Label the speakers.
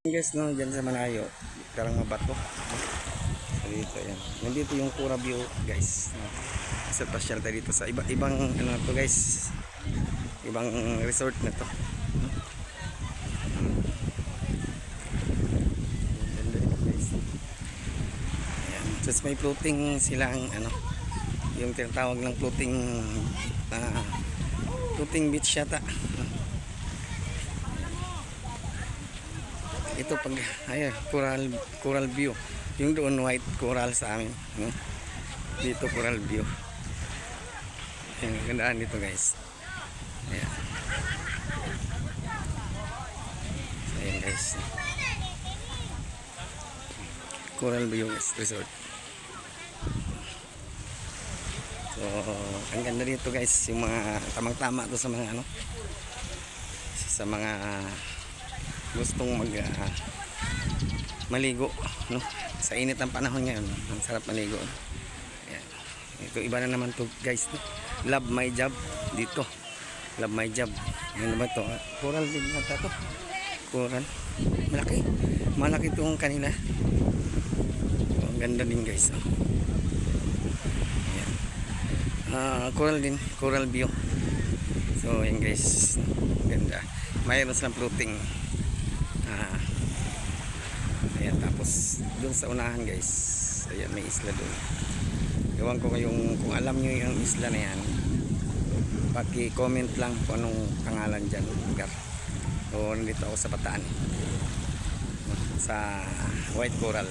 Speaker 1: Guys, no, dyan sa Malayo, karang mabato. So, dito yan. Nandito yung Cura View, guys. Sa pasyal tayo dito sa ibang ano to, guys. Ibang resort na to. Ganda dito, guys. Ayan. Just may floating silang ano, yung tinatawag ng floating beach yata. Ito pag ay coral view, yung doon white coral sa amin, no? Dito coral view. Ayan, gandaan dito, guys. Ayan. So, ayan, guys, coral view, guys, resort. So ang ganda dito, guys, yung mga tamang-tama to sa mga ano, sa mga gustong maligo, no? Sa init ng panahon ngayon, ang sarap maligo. Ayan. Ito iba na naman to, guys, no? Love my job dito. Love my job. Ano ba to? Coral din na to. Coral. Malaki itong kanina. So, ang ganda din, guys, no? Ayan. Coral din, coral view. So ayan, guys, ganda. Mayroon silang floating. Ayan, tapos doon sa unahan, guys, ayan, may isla doon. Ewan ko kung alam nyo yung isla na yan, paki-comment lang kung anong pangalan dyan, lugar. So nandito ako sa Bataan, sa White Coral.